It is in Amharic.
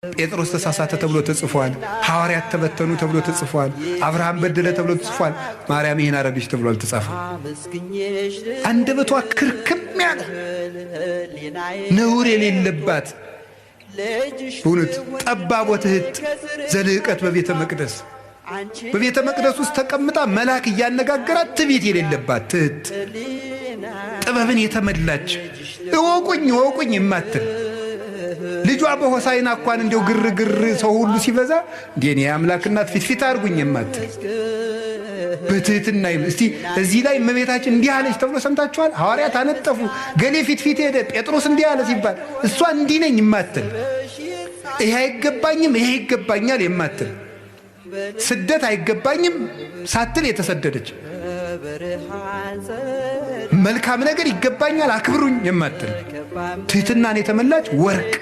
ጴጥሮስ ተሳሳተ ተብሎ ተጽፏል። ሐዋርያት ተበተኑ ተብሎ ተጽፏል። አብርሃም በደለ ተብሎ ተጽፏል። ማርያም ይሄን አረገች ተብሎ አልተጻፈም። አንደበቷ ክርክም ያለ ነውር የሌለባት ሁነት ጠባቦት እህት ዘልቀት በቤተ መቅደስ ውስጥ ተቀምጣ መልአክ እያነጋገራት ትዕቢት የሌለባት እህት ጥበብን የተመላች እወቁኝ የማትል ልጇ በሆሳዕና እንኳን እንደው ግርግር ሰው ሁሉ ሲበዛ እንደኔ አምላክ እናት ፊት አርጉኝ የማትል በትህትና እስቲ እዚህ ላይ እመቤታችን እንዲህ አለች ተብሎ ሰምታችኋል? ሐዋርያት አነጠፉ ገሌ ፊት ሄደ ጴጥሮስ እንዲህ አለ ሲባል እሷ እንዲህ ነኝ የማትል ይሄ አይገባኝም ይሄ ይገባኛል የማትል ስደት አይገባኝም ሳትል የተሰደደች መልካም ነገር ይገባኛል አክብሩኝ የማትል ትህትናን የተመላች ወርቅ